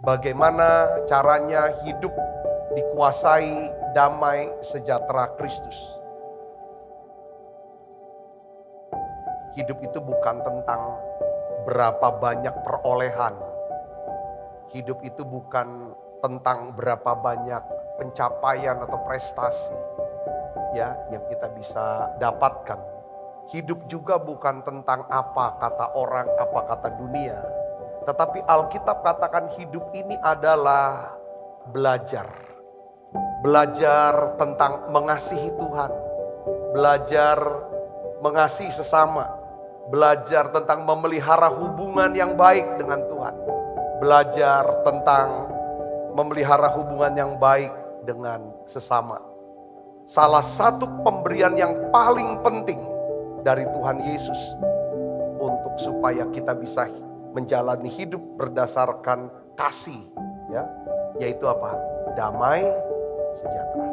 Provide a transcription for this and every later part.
bagaimana caranya hidup dikuasai damai sejahtera Kristus. Hidup itu bukan tentang berapa banyak perolehan. Hidup itu bukan tentang berapa banyak pencapaian atau prestasi ya yang kita bisa dapatkan. Hidup juga bukan tentang apa kata orang, apa kata dunia. Tetapi Alkitab katakan hidup ini adalah belajar. Belajar tentang mengasihi Tuhan. Belajar mengasihi sesama. Belajar tentang memelihara hubungan yang baik dengan Tuhan. Belajar tentang memelihara hubungan yang baik dengan sesama. Salah satu pemberian yang paling penting dari Tuhan Yesus untuk supaya kita bisa menjalani hidup berdasarkan kasih, ya, yaitu apa? Damai sejahtera.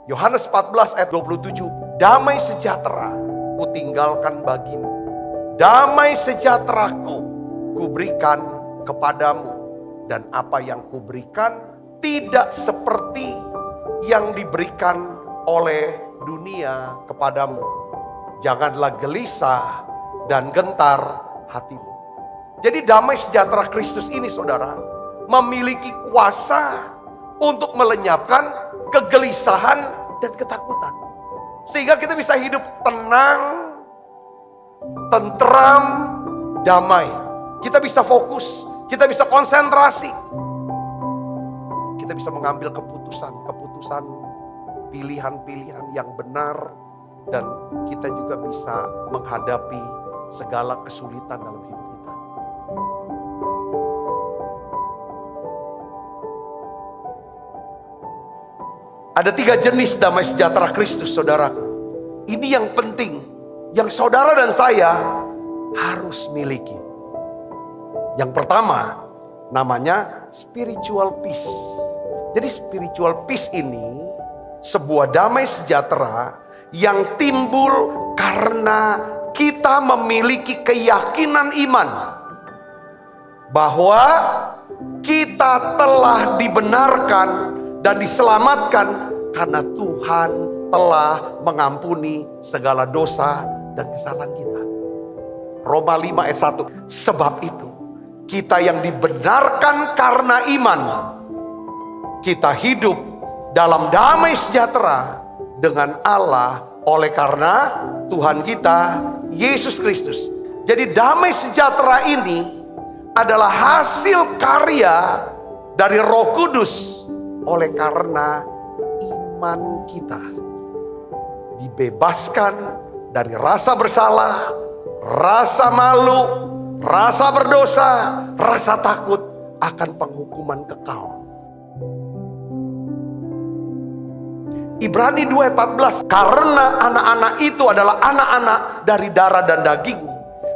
Yohanes 14 ayat 27, damai sejahtera kutinggalkan bagimu. Damai sejahteraku kuberikan kepadamu. Dan apa yang kuberikan tidak seperti yang diberikan oleh dunia kepadamu. Janganlah gelisah dan gentar hatimu. Jadi damai sejahtera Kristus ini saudara memiliki kuasa untuk melenyapkan kegelisahan dan ketakutan. Sehingga kita bisa hidup tenang, tentram, damai. Kita bisa fokus, kita bisa konsentrasi. Kita bisa mengambil keputusan pilihan-pilihan yang benar. Dan kita juga bisa menghadapi segala kesulitan dalam hidup kita. Ada 3 jenis damai sejahtera Kristus, saudara. Ini yang penting, yang saudara dan saya harus miliki. Yang pertama, namanya spiritual peace. Jadi spiritual peace ini sebuah damai sejahtera yang timbul karena kita memiliki keyakinan iman bahwa kita telah dibenarkan dan diselamatkan karena Tuhan telah mengampuni segala dosa dan kesalahan kita. Roma 5 ayat 1. Sebab itu kita yang dibenarkan karena iman, kita hidup dalam damai sejahtera dengan Allah oleh karena Tuhan kita Yesus Kristus. Jadi damai sejahtera ini adalah hasil karya dari Roh Kudus oleh karena iman kita. Dibebaskan dari rasa bersalah, rasa malu, rasa berdosa, rasa takut akan penghukuman kekal. Ibrani 2 ayat 14, karena anak-anak itu adalah anak-anak dari darah dan daging,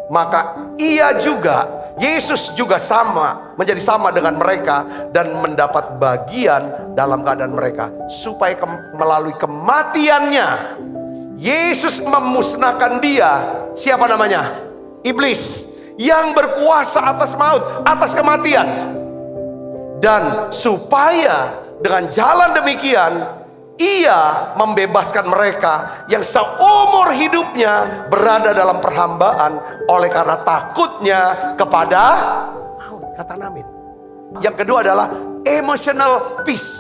maka ia juga, Yesus juga sama, menjadi sama dengan mereka dan mendapat bagian dalam keadaan mereka, supaya melalui kematiannya Yesus memusnahkan dia. Siapa namanya? Iblis, yang berkuasa atas maut, atas kematian. Dan supaya dengan jalan demikian ia membebaskan mereka yang seumur hidupnya berada dalam perhambaan oleh karena takutnya kepada maut. Kata amin. Yang kedua adalah emotional peace.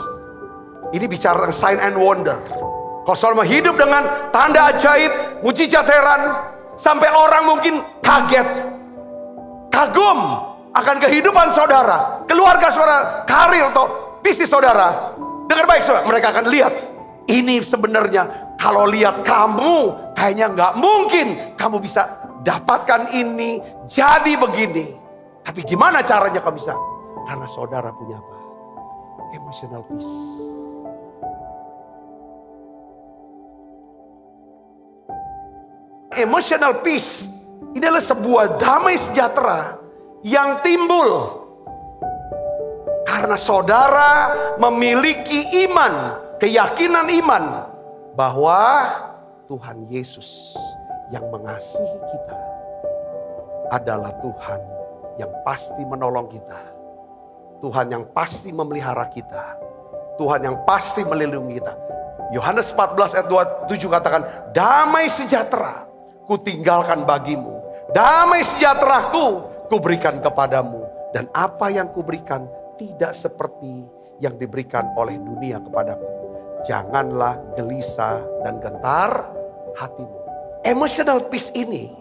Ini bicara tentang sign and wonder. Kalau selama hidup dengan tanda ajaib, mujizat heran, sampai orang mungkin kaget, kagum akan kehidupan saudara, keluarga saudara, karir atau bisnis saudara. Dengar baik saudara, mereka akan lihat. Ini sebenarnya kalau lihat kamu, kayaknya nggak mungkin kamu bisa dapatkan ini, jadi begini. Tapi gimana caranya kamu bisa? Karena saudara punya apa? Emotional peace. Emotional peace ini adalah sebuah damai sejahtera yang timbul karena saudara memiliki iman, keyakinan iman bahwa Tuhan Yesus yang mengasihi kita adalah Tuhan yang pasti menolong kita. Tuhan yang pasti memelihara kita. Tuhan yang pasti melindungi kita. Yohanes 14 ayat 27 katakan, damai sejahtera ku tinggalkan bagimu. Damai sejahteraku ku berikan kepadamu. Dan apa yang ku berikan tidak seperti yang diberikan oleh dunia kepadamu. Janganlah gelisah dan gentar hatimu. Emotional peace ini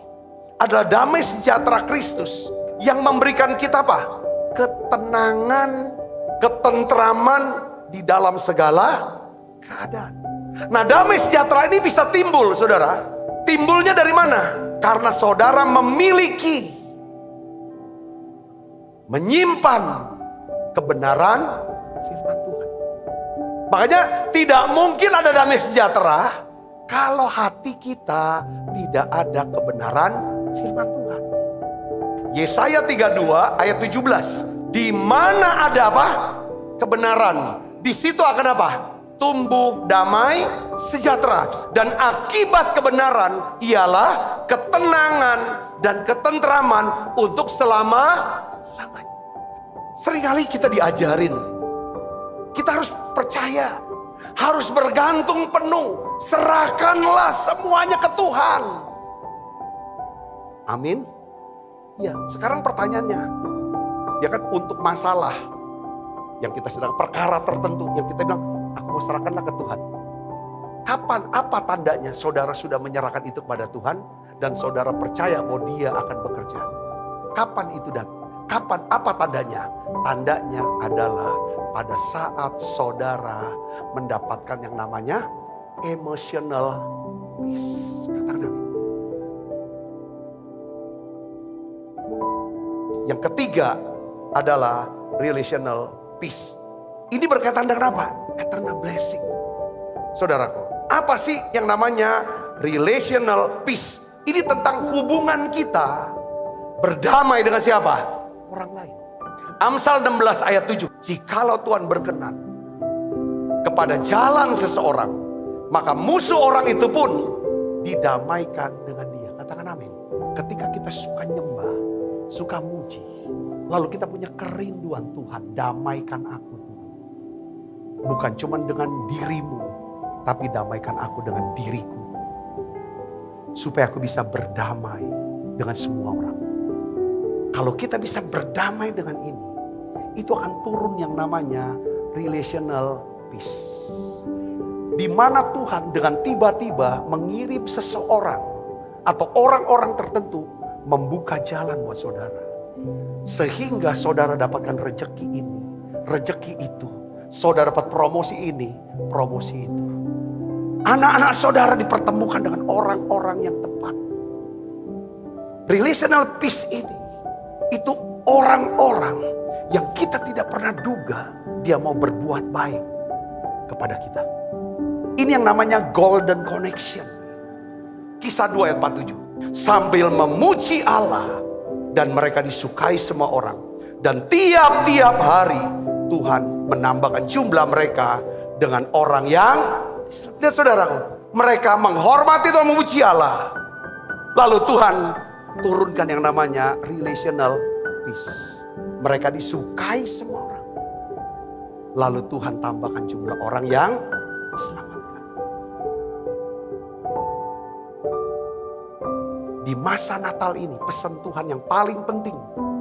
adalah damai sejahtera Kristus yang memberikan kita apa? Ketenangan, ketentraman di dalam segala keadaan. Nah, damai sejahtera ini bisa timbul, saudara. Timbulnya dari mana? Karena saudara menyimpan kebenaran firman Tuhan. Makanya tidak mungkin ada damai sejahtera kalau hati kita tidak ada kebenaran firman Tuhan. Yesaya 32 ayat 17. Di mana ada apa? Kebenaran. Di situ akan apa? Tumbuh damai sejahtera. Dan akibat kebenaran ialah ketenangan dan ketentraman untuk selama-lamanya. Seringkali kita diajarin, kita harus percaya, harus bergantung penuh, serahkanlah semuanya ke Tuhan. Amin. Ya, sekarang pertanyaannya, ya kan, untuk masalah yang kita sedang, perkara tertentu yang kita bilang, aku mau serahkanlah ke Tuhan. Kapan, apa tandanya saudara sudah menyerahkan itu kepada Tuhan dan saudara percaya bahwa Dia akan bekerja? Kapan itu dan kapan, apa tandanya? Tandanya adalah pada saat saudara mendapatkan yang namanya emotional peace. Katakan amin. Yang ketiga adalah relational peace. Ini berkaitan dengan apa? Eternal blessing. Saudaraku, apa sih yang namanya relational peace? Ini tentang hubungan kita berdamai dengan siapa? Orang lain. Amsal 16 ayat 7. Jikalau Tuhan berkenan kepada jalan seseorang, maka musuh orang itu pun didamaikan dengan dia. Katakan amin. Ketika kita suka nyembah, suka muji, lalu kita punya kerinduan, Tuhan damaikan aku. Bukan cuma dengan dirimu, tapi damaikan aku dengan diriku. Supaya aku bisa berdamai dengan semua orang. Kalau kita bisa berdamai dengan ini, itu akan turun yang namanya relational peace. Di mana Tuhan dengan tiba-tiba mengirim seseorang atau orang-orang tertentu membuka jalan buat saudara. Sehingga saudara dapatkan rejeki ini, rejeki itu. Saudara dapat promosi ini, promosi itu. Anak-anak saudara dipertemukan dengan orang-orang yang tepat. Relational peace ini, itu orang-orang yang kita tidak pernah duga dia mau berbuat baik kepada kita. Ini yang namanya golden connection. Kisah 2 ayat 47. Sambil memuji Allah dan mereka disukai semua orang. Dan tiap-tiap hari Tuhan menambahkan jumlah mereka dengan orang yang, lihat saudaraku, mereka menghormati Tuhan, memuji Allah. Lalu Tuhan turunkan yang namanya relational peace. Mereka disukai semua orang. Lalu Tuhan tambahkan jumlah orang yang diselamatkan. Di masa Natal ini, pesan Tuhan yang paling penting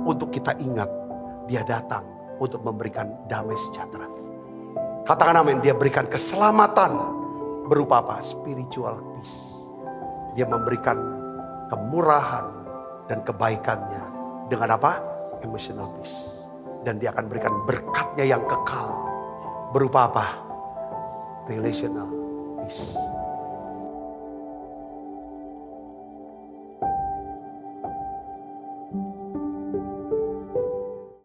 untuk kita ingat, Dia datang untuk memberikan damai sejahtera. Katakan amin. Dia berikan keselamatan berupa apa? Spiritual peace. Dia memberikan kemurahan dan kebaikannya dengan apa? Emotional peace. Dan dia akan berikan berkatnya yang kekal berupa apa? Relational peace.